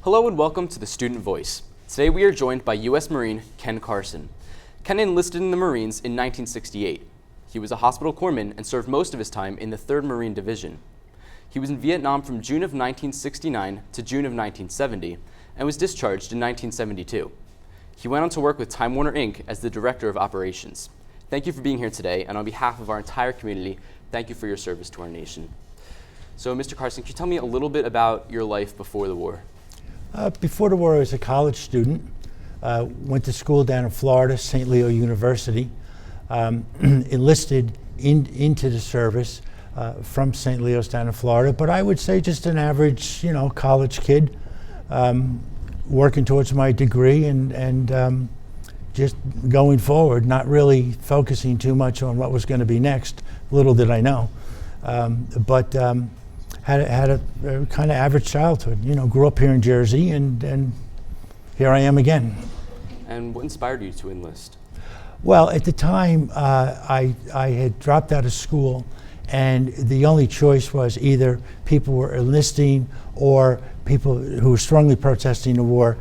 Hello and welcome to the Student Voice. Today we are joined by U.S. Marine Ken Carson. Ken enlisted in the Marines in 1968. He was a hospital corpsman and served most of his time in the 3rd Marine Division. He was in Vietnam from June of 1969 to June of 1970 and was discharged in 1972. He went on to work with Time Warner Inc. as the Director of Operations. Thank you for being here today, and on behalf of our entire community, thank you for your service to our nation. So, Mr. Carson, can you tell me a little bit about your life before the war? Before the war, I was a college student. Went to school down in Florida, St. Leo University. Enlisted into the service from St. Leo's down in Florida, but I would say just an average, college kid, working towards my degree and just going forward, not really focusing too much on what was going to be next. Little did I know, but had a kind of average childhood. Grew up here in Jersey, and here I am again. And what inspired you to enlist? Well, at the time, I had dropped out of school, and the only choice was either people were enlisting or people who were strongly protesting the war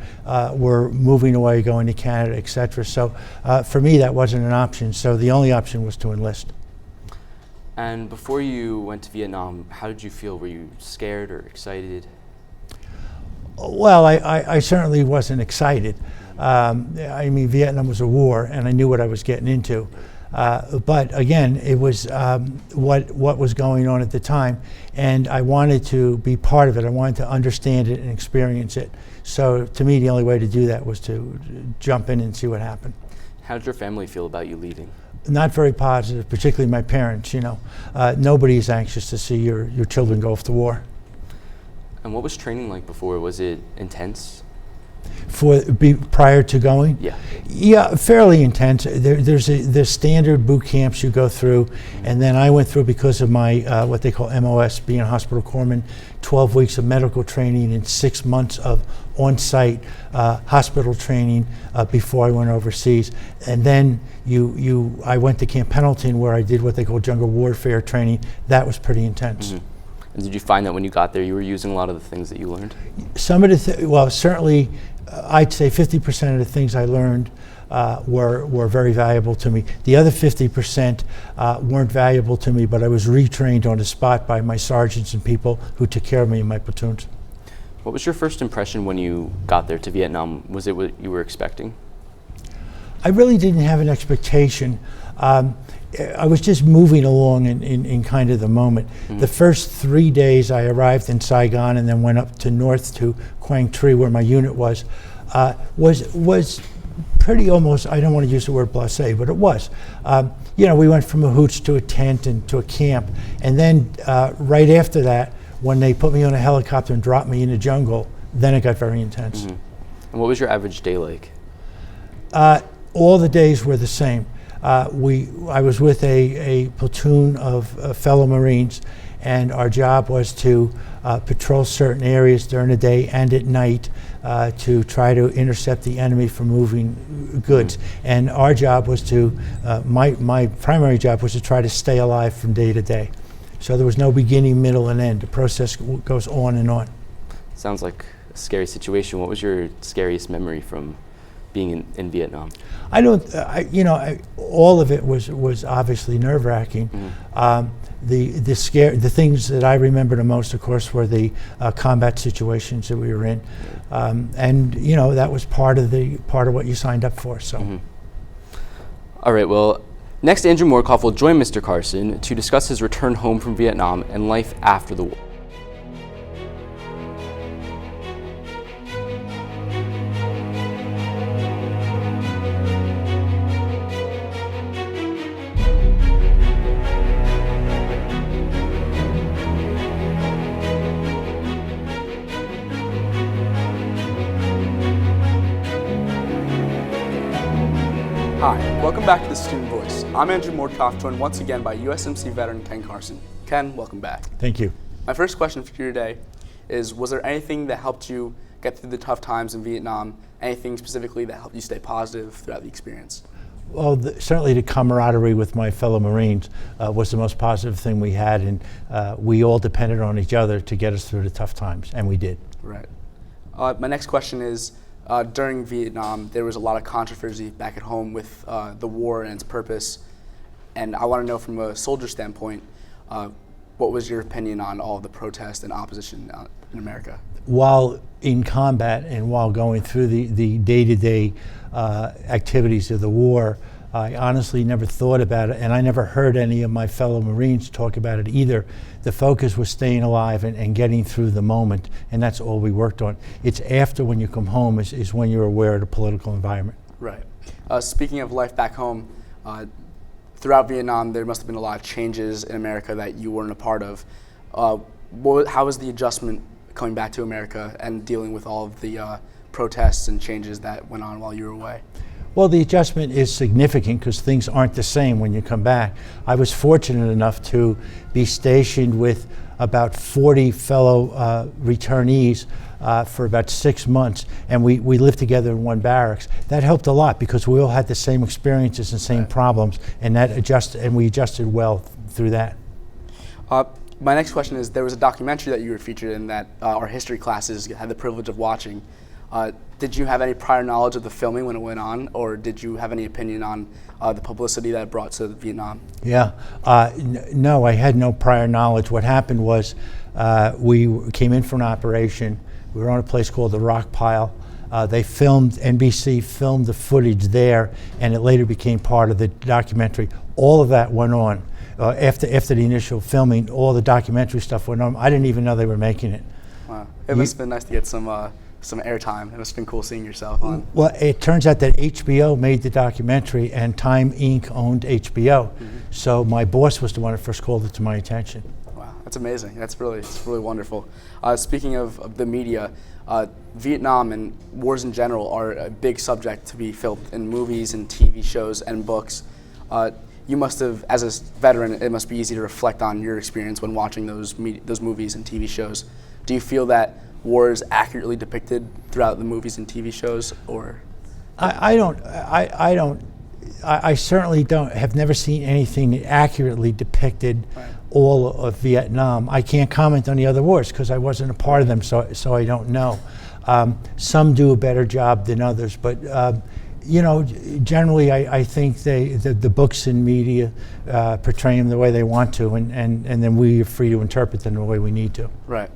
were moving away, going to Canada, etc. So for me, that wasn't an option. So the only option was to enlist. And before you went to Vietnam, how did you feel? Were you scared or excited? Well, I certainly wasn't excited. Vietnam was a war, and I knew what I was getting into. But again, it was what was going on at the time, and I wanted to be part of it. I wanted to understand it and experience it. So to me, the only way to do that was to jump in and see what happened. How did your family feel about you leaving? Not very positive, particularly my parents. Nobody is anxious to see your children go off to war. And what was training like before? Was it intense? Prior to going? Yeah, fairly intense. There's standard boot camps you go through, and then I went through, because of my what they call MOS, being a hospital corpsman, 12 weeks of medical training and 6 months of on-site hospital training before I went overseas. And then I went to Camp Pendleton, where I did what they call jungle warfare training. That was pretty intense. Mm-hmm. And did you find that when you got there, you were using a lot of the things that you learned? Some of the certainly, I'd say 50% of the things I learned were very valuable to me. The other 50% weren't valuable to me, but I was retrained on the spot by my sergeants and people who took care of me in my platoons. What was your first impression when you got there to Vietnam? Was it what you were expecting? I really didn't have an expectation. I was just moving along in kind of the moment. Mm-hmm. The first 3 days I arrived in Saigon and then went up to north to Quang Tri, where my unit was pretty almost, I don't want to use the word blasé, but it was. We went from a hooch to a tent and to a camp. And then right after that, when they put me on a helicopter and dropped me in the jungle, then it got very intense. Mm-hmm. And what was your average day like? All the days were the same. I was with a platoon of fellow Marines, and our job was to patrol certain areas during the day and at night to try to intercept the enemy from moving goods. Mm-hmm. And our job was to, my primary job was to try to stay alive from day to day. So there was no beginning, middle, and end. The process goes on and on. Sounds like a scary situation. What was your scariest memory from being in Vietnam? All of it was obviously nerve-wracking. Mm-hmm. The things that I remember the most, of course, were the combat situations that we were in, and that was part of what you signed up for. So, mm-hmm. All right. Well, next, Andrew Mordkoff will join Mr. Carson to discuss his return home from Vietnam and life after the war. Hi, welcome back to the Student Voice. I'm Andrew Mordkoff, joined once again by USMC veteran Ken Carson. Ken, welcome back. Thank you. My first question for you today is, was there anything that helped you get through the tough times in Vietnam? Anything specifically that helped you stay positive throughout the experience? Well, certainly the camaraderie with my fellow Marines was the most positive thing we had, and we all depended on each other to get us through the tough times, and we did. Right. My next question is, during Vietnam, there was a lot of controversy back at home with the war and its purpose. And I want to know from a soldier standpoint, what was your opinion on all of the protest and opposition in America? While in combat and while going through the day-to-day activities of the war, I honestly never thought about it, and I never heard any of my fellow Marines talk about it either. The focus was staying alive and getting through the moment, and that's all we worked on. It's after, when you come home, is when you're aware of the political environment. Right. Speaking of life back home, throughout Vietnam, there must have been a lot of changes in America that you weren't a part of. How was the adjustment coming back to America and dealing with all of the protests and changes that went on while you were away? Well, the adjustment is significant because things aren't the same when you come back. I was fortunate enough to be stationed with about 40 fellow returnees for about 6 months, and we lived together in one barracks. That helped a lot because we all had the same experiences and same problems, and we adjusted well through that. My next question is, there was a documentary that you were featured in that our history classes had the privilege of watching. Did you have any prior knowledge of the filming when it went on, or did you have any opinion on the publicity that it brought to Vietnam? Yeah, no, I had no prior knowledge. What happened was we came in for an operation. We were on a place called the Rock Pile. NBC filmed the footage there, and it later became part of the documentary. All of that went on. After the initial filming, all the documentary stuff went on. I didn't even know they were making it. Wow, it must have been nice to get some airtime. It must have been cool seeing yourself on. Well, it turns out that HBO made the documentary and Time Inc. owned HBO. Mm-hmm. So my boss was the one that first called it to my attention. Wow, that's amazing. It's really wonderful. Speaking of the media, Vietnam and wars in general are a big subject to be filmed in movies and TV shows and books. You must have, as a veteran, it must be easy to reflect on your experience when watching those movies and TV shows. Do you feel that war is accurately depicted throughout the movies and TV shows, or? I certainly don't. Have never seen anything that accurately depicted all of Vietnam. I can't comment on the other wars because I wasn't a part of them, so I don't know. Some do a better job than others, but generally I think the books and media portray them the way they want to, and then we are free to interpret them the way we need to. Right.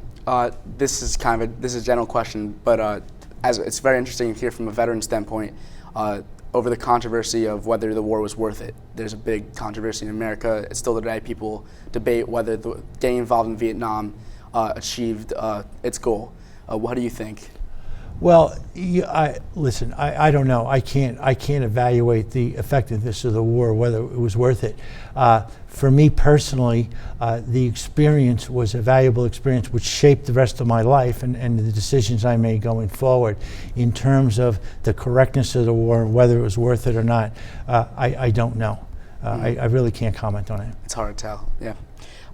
This is a general question, but as it's very interesting to hear from a veteran standpoint over the controversy of whether the war was worth it. There's a big controversy in America. It's still today people debate whether getting involved in Vietnam achieved its goal. What do you think? Well, listen. I don't know. I can't evaluate the effectiveness of the war, whether it was worth it. For me personally, the experience was a valuable experience, which shaped the rest of my life and the decisions I made going forward. In terms of the correctness of the war, whether it was worth it or not, I don't know. I really can't comment on it. It's hard to tell. Yeah.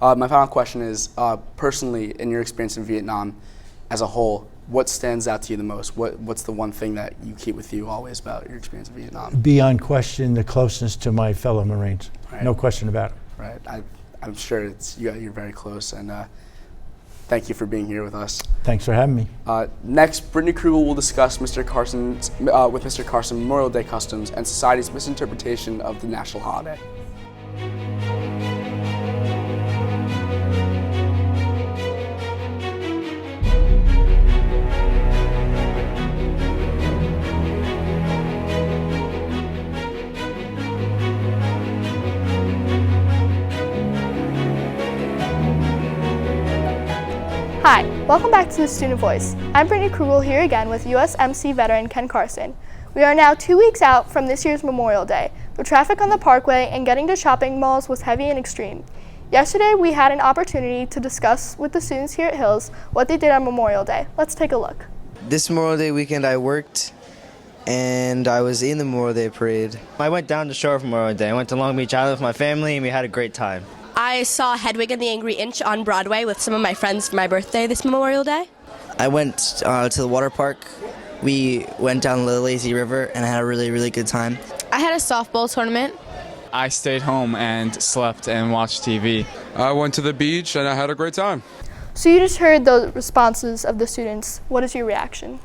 My final question is, personally, in your experience in Vietnam, as a whole, what stands out to you the most? What's the one thing that you keep with you always about your experience in Vietnam? Beyond question, the closeness to my fellow Marines. Right. No question about it. Right. I'm sure you're very close, and thank you for being here with us. Thanks for having me. Next, Brittany Krugel will discuss with Mr. Carson Memorial Day customs and society's misinterpretation of the national holiday. Hi, welcome back to the Student Voice. I'm Brittany Krugel here again with USMC veteran Ken Carson. We are now 2 weeks out from this year's Memorial Day. The traffic on the Parkway and getting to shopping malls was heavy and extreme. Yesterday we had an opportunity to discuss with the students here at Hills what they did on Memorial Day. Let's take a look. This Memorial Day weekend I worked and I was in the Memorial Day parade. I went down to Shore for Memorial Day. I went to Long Beach Island with my family and we had a great time. I saw Hedwig and the Angry Inch on Broadway with some of my friends for my birthday this Memorial Day. I went to the water park. We went down the lazy river and I had a really, really good time. I had a softball tournament. I stayed home and slept and watched TV. I went to the beach and I had a great time. So you just heard the responses of the students. What is your reaction?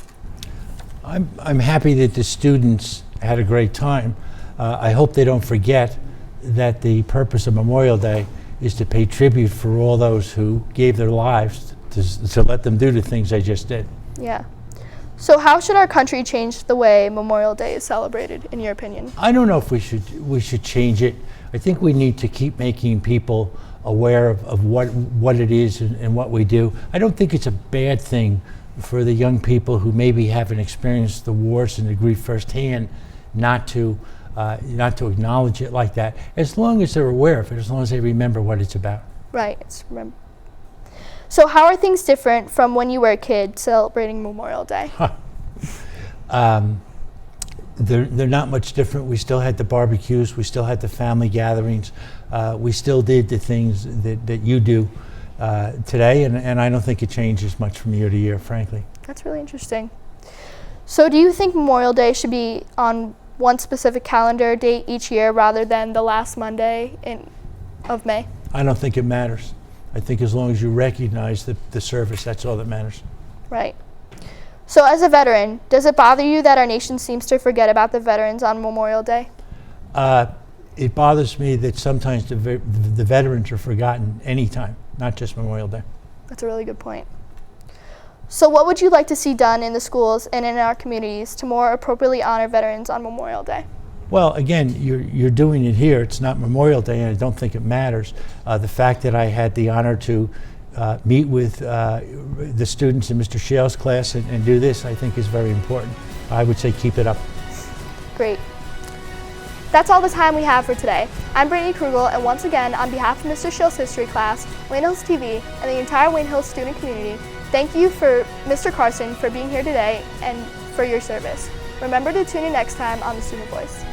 I'm happy that the students had a great time. I hope they don't forget that the purpose of Memorial Day is to pay tribute for all those who gave their lives to let them do the things they just did. Yeah. So how should our country change the way Memorial Day is celebrated, in your opinion? I don't know if we should change it. I think we need to keep making people aware of what it is and what we do. I don't think it's a bad thing for the young people who maybe haven't experienced the wars and the grief firsthand not to acknowledge it like that, as long as they're aware of it, as long as they remember what it's about. Right. So how are things different from when you were a kid celebrating Memorial Day? They're not much different. We still had the barbecues, we still had the family gatherings, we still did the things that you do today, and I don't think it changes much from year to year, frankly. That's really interesting. So do you think Memorial Day should be on one specific calendar date each year rather than the last Monday of May? I don't think it matters. I think as long as you recognize the service, that's all that matters. Right. So as a veteran, does it bother you that our nation seems to forget about the veterans on Memorial Day? It bothers me that sometimes the veterans are forgotten anytime, not just Memorial Day. That's a really good point. So what would you like to see done in the schools and in our communities to more appropriately honor veterans on Memorial Day? Well, again, you're doing it here. It's not Memorial Day, and I don't think it matters. The fact that I had the honor to meet with the students in Mr. Shale's class and do this, I think is very important. I would say keep it up. Great. That's all the time we have for today. I'm Brittany Krugel, and once again, on behalf of Mr. Shale's history class, Wayne Hills TV, and the entire Wayne Hills student community, thank you for Mr. Carson for being here today and for your service. Remember to tune in next time on The Student Voice.